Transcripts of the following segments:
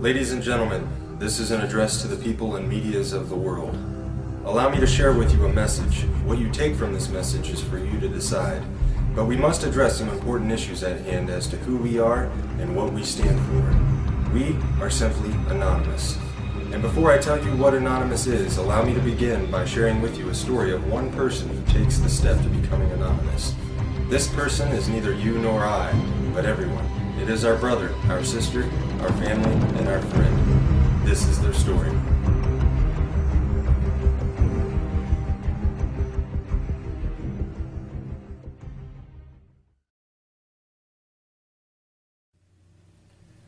Ladies and gentlemen, this is an address to the people and medias of the world. Allow me to share with you a message. What you take from this message is for you to decide. But we must address some important issues at hand as to who we are and what we stand for. We are simply anonymous. And before I tell you what anonymous is, allow me to begin by sharing with you a story of one person who takes the step to becoming anonymous. This person is neither you nor I, but everyone. It is our brother, our sister, our family, and our friend. This is their story.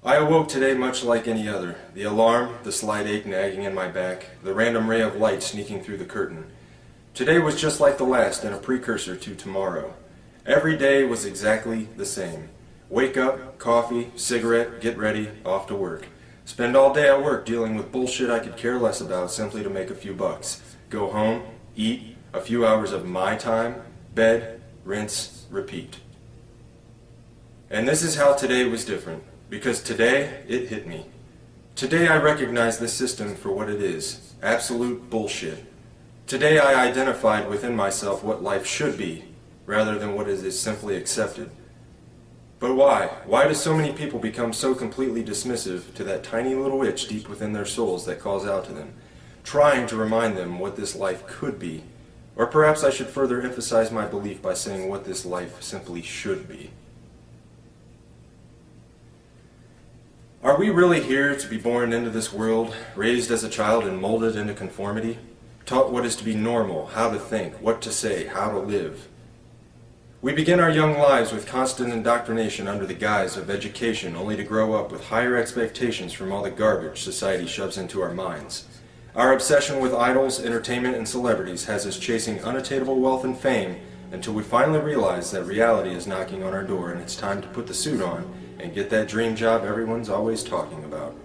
I awoke today much like any other. The alarm, the slight ache nagging in my back, the random ray of light sneaking through the curtain. Today was just like the last and a precursor to tomorrow. Every day was exactly the same. Wake up, coffee, cigarette, get ready, off to work. Spend all day at work dealing with bullshit I could care less about simply to make a few bucks. Go home, eat, a few hours of my time, bed, rinse, repeat. And this is how today was different. Because today, it hit me. Today I recognize this system for what it is. Absolute bullshit. Today I identified within myself what life should be, rather than what is simply accepted. But why? Why do so many people become so completely dismissive to that tiny little itch deep within their souls that calls out to them, trying to remind them what this life could be? Or perhaps I should further emphasize my belief by saying what this life simply should be. Are we really here to be born into this world, raised as a child and molded into conformity, taught what is to be normal, how to think, what to say, how to live? We begin our young lives with constant indoctrination under the guise of education, only to grow up with higher expectations from all the garbage society shoves into our minds. Our obsession with idols, entertainment, and celebrities has us chasing unattainable wealth and fame until we finally realize that reality is knocking on our door and it's time to put the suit on and get that dream job everyone's always talking about.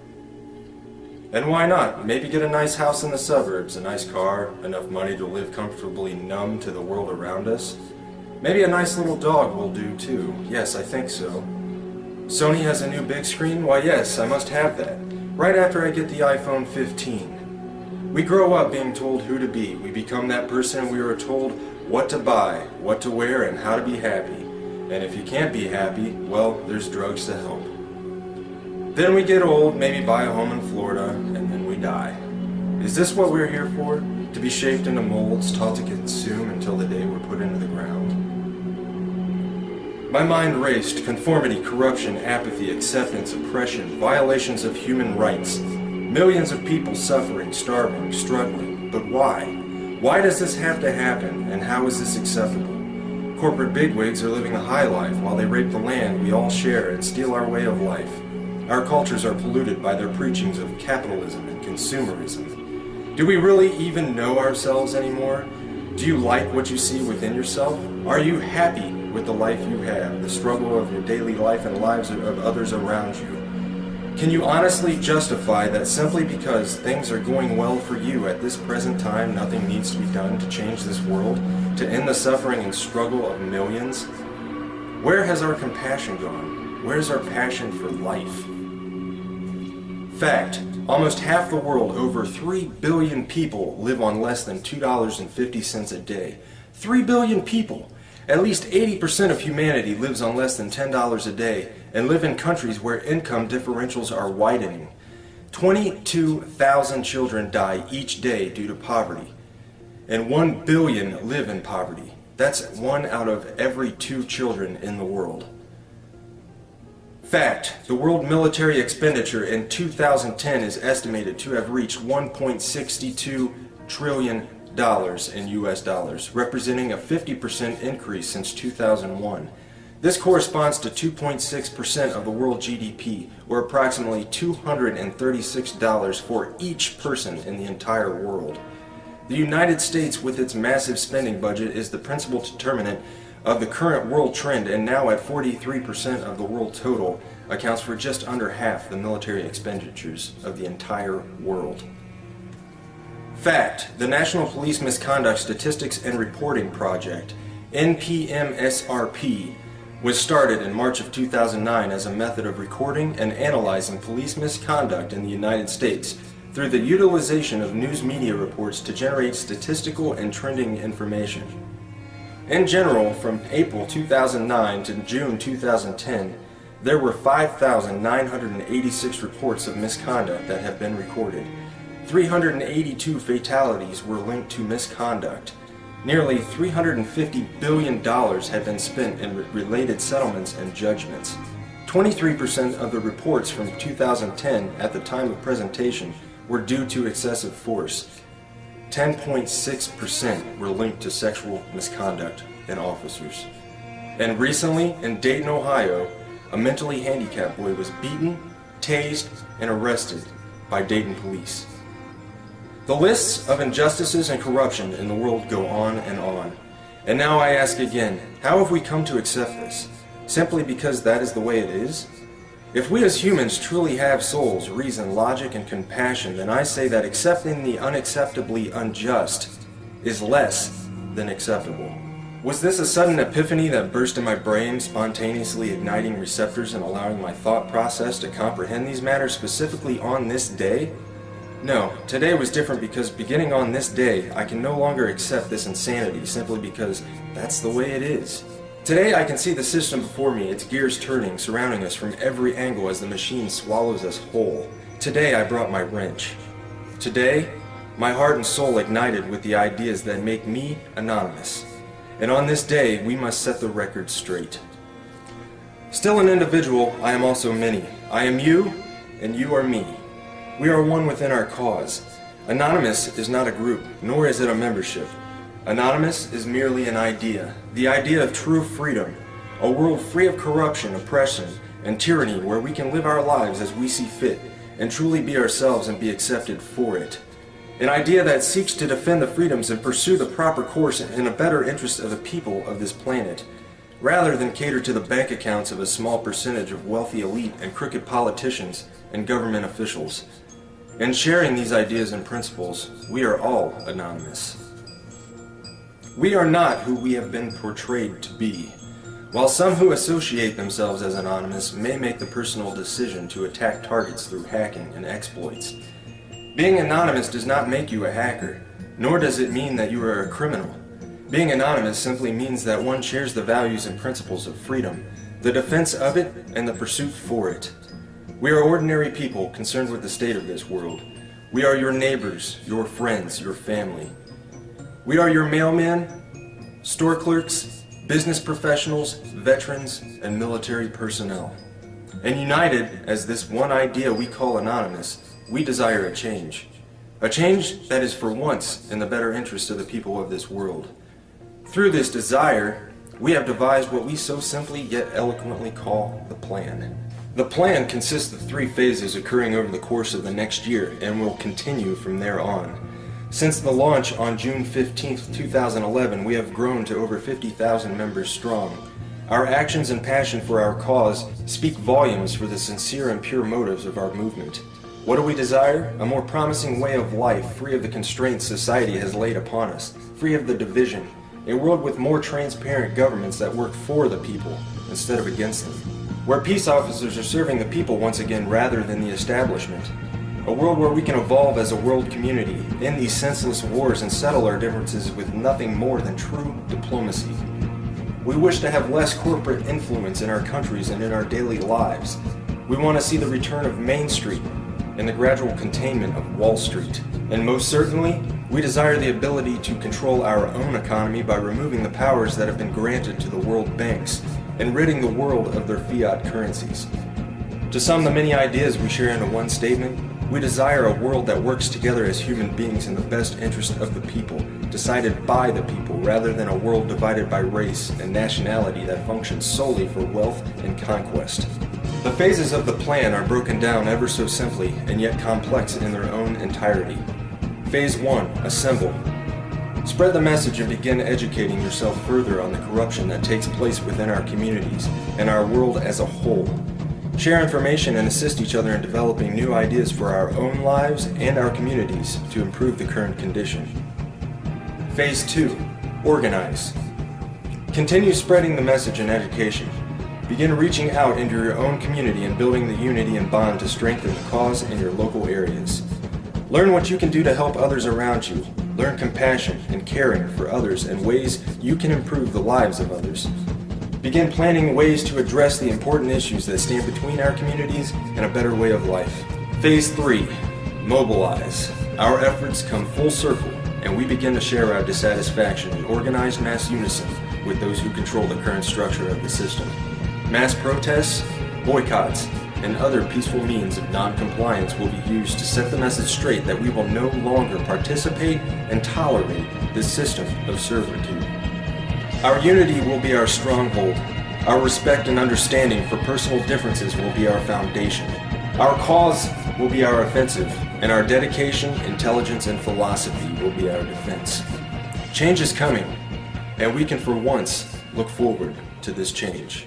And why not? Maybe get a nice house in the suburbs, a nice car, enough money to live comfortably numb to the world around us. Maybe a nice little dog will do too. Yes, I think so. Sony has a new big screen? Why yes, I must have that. Right after I get the iPhone 15. We grow up being told who to be. We become that person we are told what to buy, what to wear, and how to be happy. And if you can't be happy, well, there's drugs to help. Then we get old, maybe buy a home in Florida, and then we die. Is this what we're here for? To be shaped into molds, taught to consume until the day we're put into the ground? My mind raced. Conformity, corruption, apathy, acceptance, oppression, violations of human rights. Millions of people suffering, starving, struggling. But why? Why does this have to happen, and how is this acceptable? Corporate bigwigs are living a high life while they rape the land we all share and steal our way of life. Our cultures are polluted by their preachings of capitalism and consumerism. Do we really even know ourselves anymore? Do you like what you see within yourself? Are you happy with the life you have, the struggle of your daily life and lives of others around you? Can you honestly justify that simply because things are going well for you at this present time, nothing needs to be done to change this world, to end the suffering and struggle of millions? Where has our compassion gone? Where's our passion for life? Fact, almost half the world, over 3 billion people, live on less than $2.50 a day. 3 billion people! At least 80% of humanity lives on less than $10 a day and live in countries where income differentials are widening. 22,000 children die each day due to poverty, and 1 billion live in poverty. That's 1 out of every 2 children in the world. Fact, the world military expenditure in 2010 is estimated to have reached $1.62 trillion in US dollars, representing a 50% increase since 2001. This corresponds to 2.6% of the world GDP, or approximately $236 for each person in the entire world. The United States, with its massive spending budget, is the principal determinant of the current world trend, and now at 43% of the world total, accounts for just under half the military expenditures of the entire world. Fact, the National Police Misconduct Statistics and Reporting Project, NPMSRP, was started in March of 2009 as a method of recording and analyzing police misconduct in the United States through the utilization of news media reports to generate statistical and trending information. In general, from April 2009 to June 2010, there were 5,986 reports of misconduct that have been recorded. 382 fatalities were linked to misconduct. Nearly $350 billion had been spent in related settlements and judgments. 23% of the reports from 2010 at the time of presentation were due to excessive force. 10.6% were linked to sexual misconduct in officers. And recently, in Dayton, Ohio, a mentally handicapped boy was beaten, tased, and arrested by Dayton police. The lists of injustices and corruption in the world go on and on. And now I ask again, how have we come to accept this? Simply because that is the way it is? If we as humans truly have souls, reason, logic, and compassion, then I say that accepting the unacceptably unjust is less than acceptable. Was this a sudden epiphany that burst in my brain, spontaneously igniting receptors and allowing my thought process to comprehend these matters specifically on this day? No, today was different because beginning on this day, I can no longer accept this insanity simply because that's the way it is. Today I can see the system before me, its gears turning, surrounding us from every angle as the machine swallows us whole. Today I brought my wrench. Today, my heart and soul ignited with the ideas that make me anonymous. And on this day, we must set the record straight. Still an individual, I am also many. I am you, and you are me. We are one within our cause. Anonymous is not a group, nor is it a membership. Anonymous is merely an idea, the idea of true freedom, a world free of corruption, oppression, and tyranny where we can live our lives as we see fit and truly be ourselves and be accepted for it. An idea that seeks to defend the freedoms and pursue the proper course in a better interest of the people of this planet, rather than cater to the bank accounts of a small percentage of wealthy elite and crooked politicians and government officials. In sharing these ideas and principles, we are all anonymous. We are not who we have been portrayed to be. While some who associate themselves as anonymous may make the personal decision to attack targets through hacking and exploits, being anonymous does not make you a hacker, nor does it mean that you are a criminal. Being anonymous simply means that one shares the values and principles of freedom, the defense of it, and the pursuit for it. We are ordinary people concerned with the state of this world. We are your neighbors, your friends, your family. We are your mailmen, store clerks, business professionals, veterans, and military personnel. And united as this one idea we call anonymous, we desire a change. A change that is for once in the better interest of the people of this world. Through this desire, we have devised what we so simply yet eloquently call the plan. The plan consists of 3 phases occurring over the course of the next year and will continue from there on. Since the launch on June 15, 2011, we have grown to over 50,000 members strong. Our actions and passion for our cause speak volumes for the sincere and pure motives of our movement. What do we desire? A more promising way of life, free of the constraints society has laid upon us, free of the division, a world with more transparent governments that work for the people instead of against them, where peace officers are serving the people once again rather than the establishment, a world where we can evolve as a world community, end these senseless wars and settle our differences with nothing more than true diplomacy. We wish to have less corporate influence in our countries and in our daily lives. We want to see the return of Main Street and the gradual containment of Wall Street. And most certainly, we desire the ability to control our own economy by removing the powers that have been granted to the world banks and ridding the world of their fiat currencies. To sum the many ideas we share into one statement, we desire a world that works together as human beings in the best interest of the people, decided by the people, rather than a world divided by race and nationality that functions solely for wealth and conquest. The phases of the plan are broken down ever so simply and yet complex in their own entirety. Phase 1. Assemble. Spread the message and begin educating yourself further on the corruption that takes place within our communities and our world as a whole. Share information and assist each other in developing new ideas for our own lives and our communities to improve the current condition. Phase 2. Organize. Continue spreading the message and education. Begin reaching out into your own community and building the unity and bond to strengthen the cause in your local areas. Learn what you can do to help others around you. Learn compassion and caring for others and ways you can improve the lives of others. Begin planning ways to address the important issues that stand between our communities and a better way of life. Phase 3, mobilize. Our efforts come full circle, and we begin to share our dissatisfaction in organized mass unison with those who control the current structure of the system. Mass protests, boycotts, and other peaceful means of non-compliance will be used to set the message straight that we will no longer participate and tolerate this system of servitude. Our unity will be our stronghold. Our respect and understanding for personal differences will be our foundation. Our cause will be our offensive, and our dedication, intelligence, and philosophy will be our defense. Change is coming, and we can for once look forward to this change.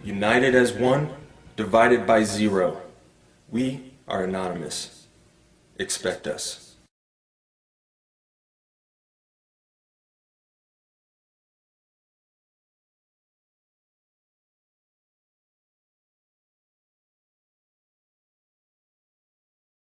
United as one, divided by zero. We are anonymous. Expect us.